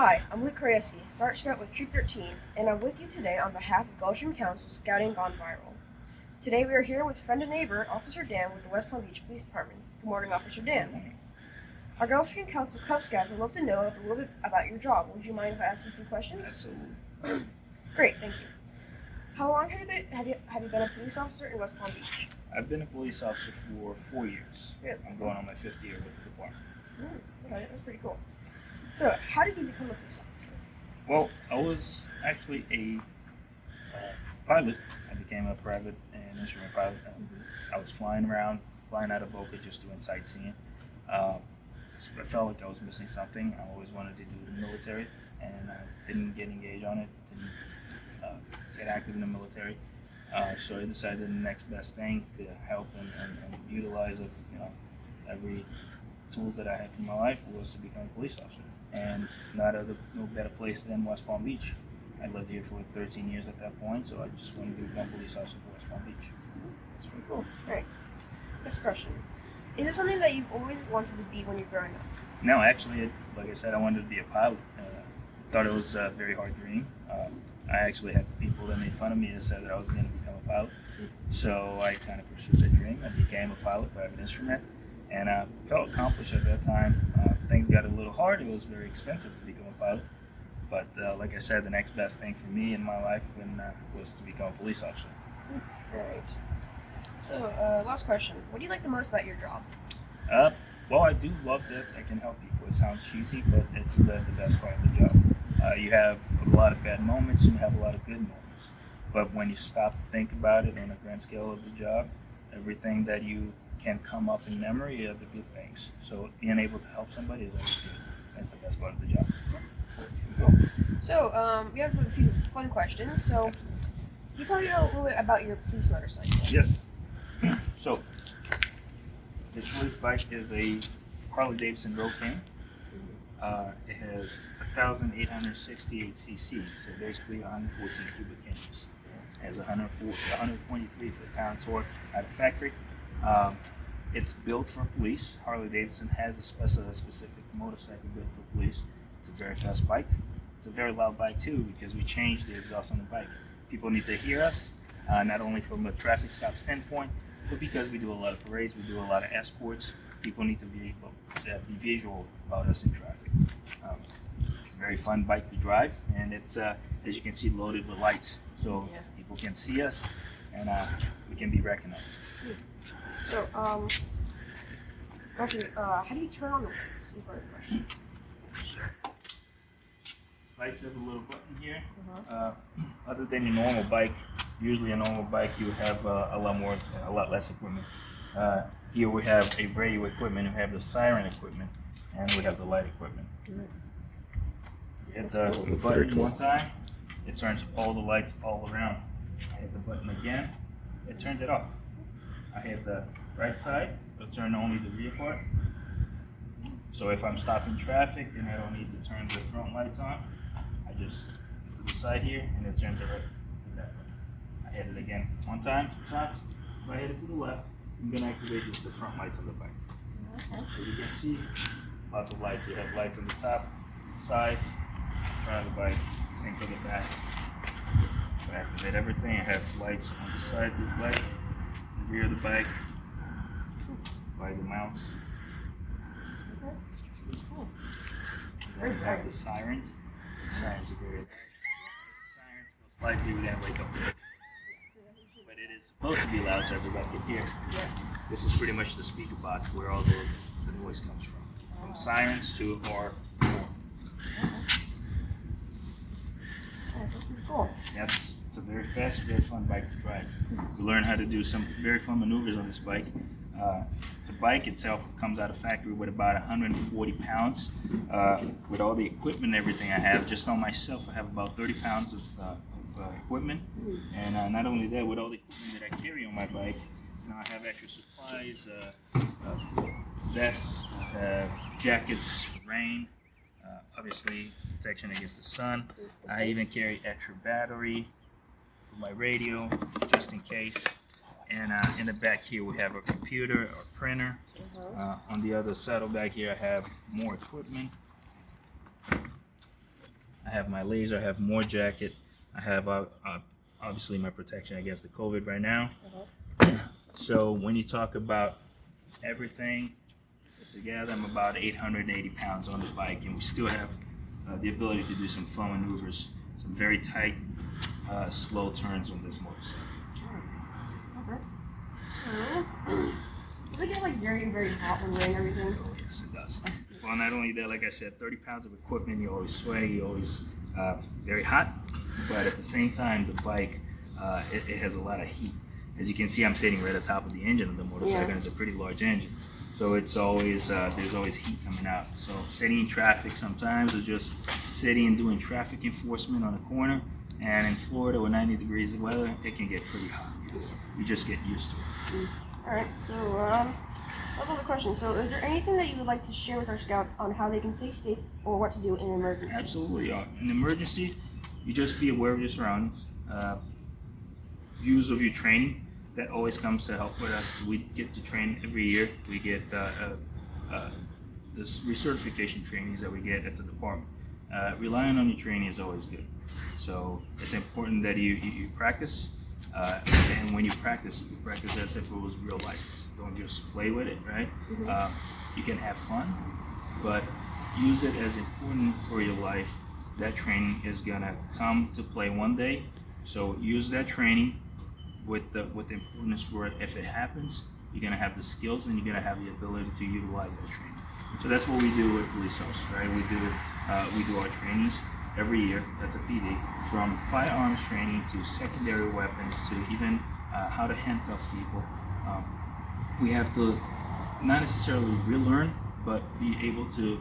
Hi, I'm Luke Carriesi, Start Scout with Troop 13, and I'm with you today on behalf of Gulfstream Council Scouting Gone Viral. Today we are here with friend and neighbor, Officer Dan with the West Palm Beach Police Department. Good morning, Officer Dan. Our Gulfstream Council Cub Scouts would love to know a little bit about your job. Would you mind if I ask you a few questions? Absolutely. Great, thank you. How long have you been a police officer in West Palm Beach? I've been a police officer for 4 years. Good. I'm going on my 5th year with the department. Okay, that's pretty cool. So, how did you become a police officer? Well, I was actually a pilot. I became a private and instrument pilot. I was flying around, flying out of Boca, just doing sightseeing. I felt like I was missing something. I always wanted to do the military, and I didn't get engaged on it, didn't get active in the military. So I decided the next best thing to help and utilize of every tools that I had for my life was to become a police officer. And no better place than West Palm Beach. I lived here for 13 years at that point, so I just wanted to become a police officer for West Palm Beach. That's pretty cool. All right. Next question. Is it something that you've always wanted to be when you're growing up? No, actually, like I said, I wanted to be a pilot. Thought it was a very hard dream. I actually had people that made fun of me and said that I was going to become a pilot. So I kind of pursued that dream. I became a pilot, private instrument, and felt accomplished at that time. Things got a little hard. It was very expensive to become a pilot. But like I said, the next best thing for me in my life was to become a police officer. All right. So, last question. What do you like the most about your job? Well, I do love that I can help people. It sounds cheesy, but it's the best part of the job. You have a lot of bad moments and you have a lot of good moments. But when you stop to think about it on a grand scale of the job, everything that you can come up in memory are the good things. So being able to help somebody is always good. That's the best part of the job. Sounds pretty cool. So, we have a few fun questions. So, can you tell me a little bit about your police motorcycle? Yes. So, this police bike is a Harley Davidson Road King. It has 1,868 cc, so basically 114 cubic inches. It has 123 foot-pound torque out of factory. It's built for police. Harley Davidson has a specific motorcycle built for police. It's a very fast bike. It's a very loud bike too because we changed the exhaust on the bike. People need to hear us, not only from a traffic stop standpoint, but because we do a lot of parades, we do a lot of escorts. People need to be visual about us in traffic. It's a very fun bike to drive, and it's, as you can see, loaded with lights. So people can see us, and we can be recognized. So, actually, how do you turn on the lights? Is part of the question. Lights have a little button here. Other than your normal bike, usually a normal bike you have a lot less equipment. Here we have a radio equipment, we have the siren equipment, and we have the light equipment. You hit the button one time, it turns all the lights all around. I hit the button again, it turns it off. I hit the right side, it'll turn only the rear part. So if I'm stopping traffic and I don't need to turn the front lights on, I just hit to the side here and it turns it right to that way. I hit it again one time, it stops. If I hit it to the left, I'm going to activate just the front lights on the bike. So you can see lots of lights. We have lights on the top, sides, front of the bike, same for the back. So I activate everything. I have lights on the side of the bike, the rear of the bike, by the mounts. Cool. Then we have the sirens. The sirens are very loud. The sirens, most likely we're going to wake up the but it is supposed to be loud so everybody can hear. This is pretty much the speaker box where all the noise comes from sirens to more. That's pretty cool. Yes, it's a very fast, very fun bike to drive. We learn how to do some very fun maneuvers on this bike. The bike itself comes out of factory with about 140 pounds. With all the equipment and everything I have, just on myself, I have about 30 pounds of equipment. And not only that, with all the equipment that I carry on my bike, I have extra supplies, vests, jackets for rain, obviously protection against the sun. I even carry extra battery for my radio, just in case. And in the back here we have a computer or printer. On the other saddlebag here I have more equipment. I have my laser, I have more jacket, I have obviously my protection against the COVID right now. So when you talk about everything together, I'm about 880 pounds on the bike, and we still have the ability to do some fun maneuvers, some very tight, slow turns on this motorcycle. Does it get like very, very hot when you're in everything? Oh, yes, it does. Well, not only that, like I said, 30 pounds of equipment, you always sweaty, you always very hot, but at the same time, the bike, it has a lot of heat. As you can see, I'm sitting right at the top of the engine of the motorcycle, and it's a pretty large engine. So it's always, there's always heat coming out. So sitting in traffic sometimes, or just sitting and doing traffic enforcement on a corner, and in Florida with 90 degrees of weather, it can get pretty hot. Yes. You just get used to it. All right, so that's all the questions. So is there anything that you would like to share with our scouts on how they can stay safe or what to do in an emergency? Absolutely. In an emergency, you just be aware of your surroundings. Use of your training. That always comes to help with us. We get to train every year. We get this recertification trainings that we get at the department. Relying on your training is always good. So it's important that you practice. And when you practice as if it was real life. Don't just play with it, right? You can have fun, but use it as important for your life. That training is gonna come to play one day. So use that training with the importance for it. If it happens, you're gonna have the skills and you're gonna have the ability to utilize that training. So that's what we do with police officers, right? We do our trainings every year at the PD, from firearms training to secondary weapons to even how to handcuff people. We have to not necessarily relearn, but be able to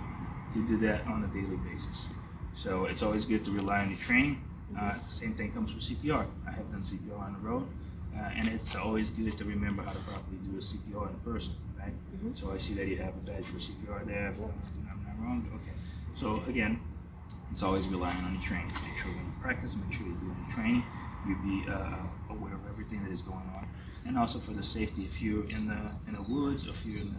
do that on a daily basis. So it's always good to rely on your training. The same thing comes for CPR. I have done CPR on the road, and it's always good to remember how to properly do a CPR in person, right? So I see that you have a badge for CPR there. If I'm not wrong, okay. So again, it's always relying on your training. Make sure when you practice, make sure you're doing your training. You be aware of everything that is going on, and also for the safety. If you're in the woods, or if you're in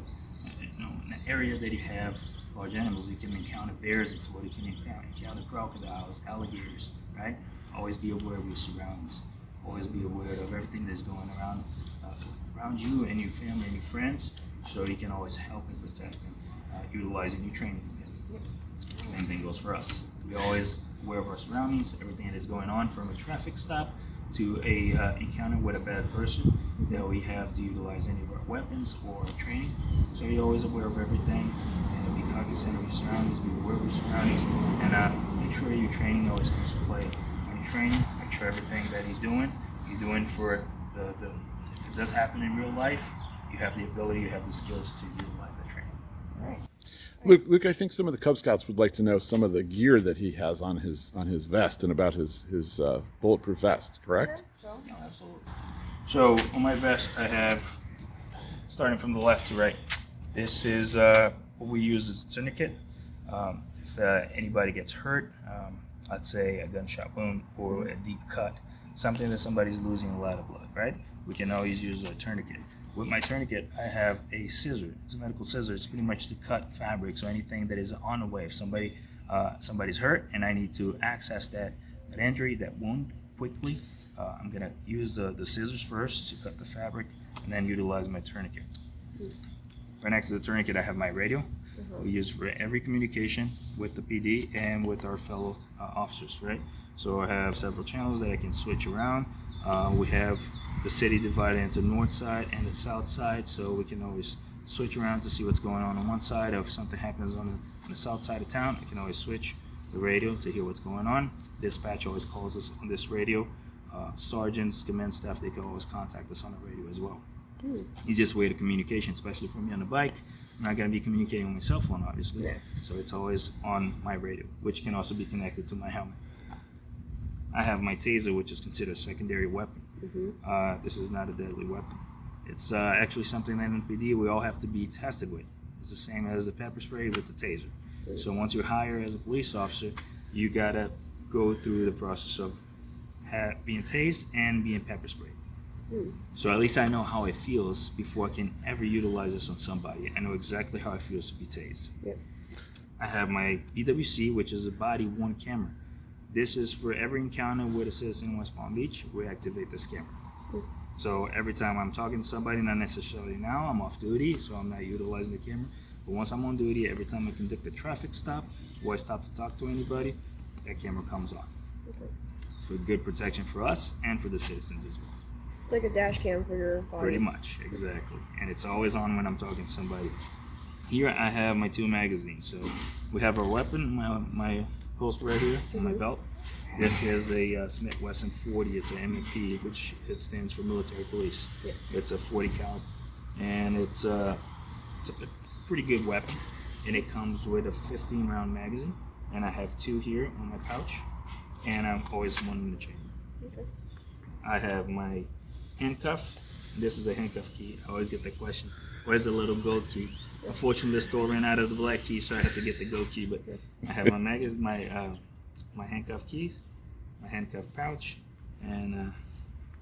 an area that you have large animals, you can encounter bears in Florida. You can encounter crocodiles, alligators, right? Always be aware of your surroundings. Always be aware of everything that's going around you and your family and your friends, so you can always help and protect them, utilizing your training. Same thing goes for us. We're always aware of our surroundings, everything that is going on, from a traffic stop to a encounter with a bad person, that we have to utilize any of our weapons or training. So you're always aware of everything, and be cognizant of your surroundings, be aware of your surroundings, and make sure your training always comes to play. When you're training, make sure everything that you're doing for the if it does happen in real life, you have the ability, you have the skills to utilize that training. All right. Luke, I think some of the Cub Scouts would like to know some of the gear that he has on his vest and about his bulletproof vest, correct? So, No, absolutely. So on my vest, I have, starting from the left to right, this is what we use as a tourniquet. If anybody gets hurt, let's say a gunshot wound or a deep cut, something that somebody's losing a lot of blood, right? We can always use a tourniquet. With my tourniquet, I have a scissor. It's a medical scissor. It's pretty much to cut fabrics or anything that is on the way. If somebody's hurt and I need to access that injury, that wound quickly, I'm gonna use the scissors first to cut the fabric, and then utilize my tourniquet. Right next to the tourniquet, I have my radio. We use for every communication with the PD and with our fellow officers, right? So I have several channels that I can switch around. We have the city divided into north side and the south side, so we can always switch around to see what's going on one side. If something happens on the south side of town, I can always switch the radio to hear what's going on. Dispatch always calls us on this radio. Sergeants, command staff, they can always contact us on the radio as well. Easiest way to communication, especially for me on the bike. I'm not going to be communicating with my cell phone, obviously. So it's always on my radio, which can also be connected to my helmet. I have my taser, which is considered a secondary weapon. This is not a deadly weapon. It's actually something that in PD we all have to be tested with. It's the same as the pepper spray with the taser. So once you're hired as a police officer, you gotta go through the process of being tased and being pepper sprayed. So at least I know how it feels before I can ever utilize this on somebody. I know exactly how it feels to be tased. I have my BWC, which is a body-worn camera. This is for every encounter with a citizen in West Palm Beach, we activate this camera. So every time I'm talking to somebody, not necessarily now, I'm off duty, so I'm not utilizing the camera. But once I'm on duty, every time I conduct a traffic stop or I stop to talk to anybody, that camera comes on. Okay. It's for good protection for us and for the citizens as well. It's like a dash cam for your body. Pretty much, exactly. And it's always on when I'm talking to somebody. Here I have my 2 magazines. So we have our weapon, my holster right here on my belt. This is a Smith Wesson 40. It's an M&P, which it stands for military police. Yeah. It's a 40 caliber, and it's a pretty good weapon. And it comes with a 15-round magazine. And I have 2 here on my pouch, and I'm always one in the chamber. Okay. I have my handcuff. This is a handcuff key. I always get the question, where's the little gold key? Unfortunately, the store ran out of the black key, so I have to get the gold key. But I have my magazine, my handcuff keys, my handcuff pouch, and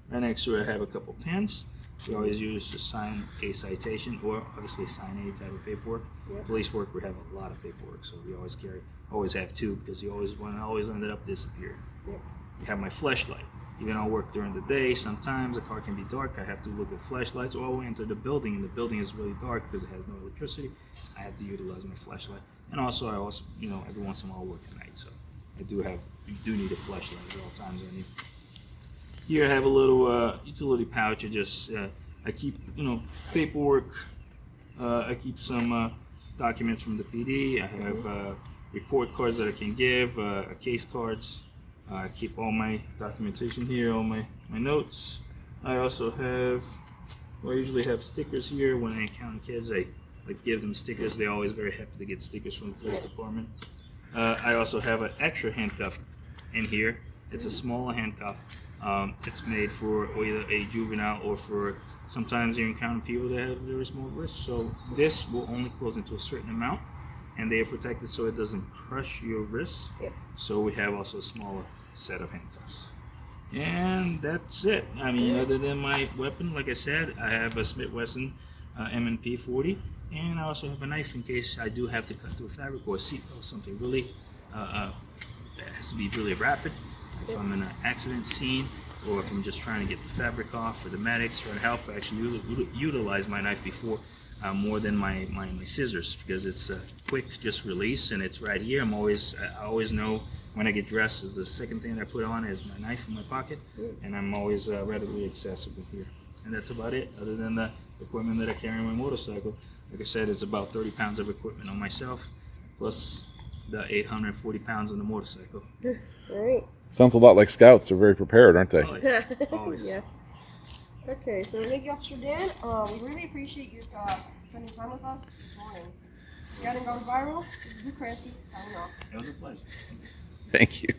right next to it I have a couple pens. We always use to sign a citation or obviously sign any type of paperwork. Yep. Police work, we have a lot of paperwork, so we always have 2 because you always ended up disappearing. Yep. We have my flashlight. Even I work during the day, sometimes the car can be dark. I have to look at flashlights, or I enter the building and the building is really dark because it has no electricity. I have to utilize my flashlight. And also, every once in a while work at night, so you do need a flashlight at all times. Here I have a little utility pouch. I keep paperwork. I keep some documents from the PD. I have report cards that I can give, case cards. I keep all my documentation here, all my notes. I also I usually have stickers here. When I encounter kids, I give them stickers. They're always very happy to get stickers from the police department. I also have an extra handcuff in here. It's a smaller handcuff. It's made for either a juvenile or for sometimes you encounter people that have very small wrists. So this will only close into a certain amount, and they are protected so it doesn't crush your wrists. Yep. So we have also a smaller set of handcuffs. And that's it. I mean, other than my weapon, like I said, I have a Smith Wesson M&P 40, and I also have a knife in case I do have to cut through fabric or a seat or something really that has to be really rapid. If I'm in an accident scene, or if I'm just trying to get the fabric off for the medics, trying to help, I actually utilize my knife before more than my scissors, because it's a quick just release and it's right here. I always know when I get dressed is the second thing that I put on is my knife in my pocket, and I'm always readily accessible here. And that's about it, other than the equipment that I carry on my motorcycle. Like I said, it's about 30 pounds of equipment on myself, plus the 840 pounds on the motorcycle. All right. Sounds a lot like Scouts. They're very prepared, aren't they? Always. Yeah. Okay, so thank you, Officer Dan. We really appreciate you spending time with us this morning. Scouting Gone Viral, this is Luke Crancy, signing off. It was a pleasure. Thank you.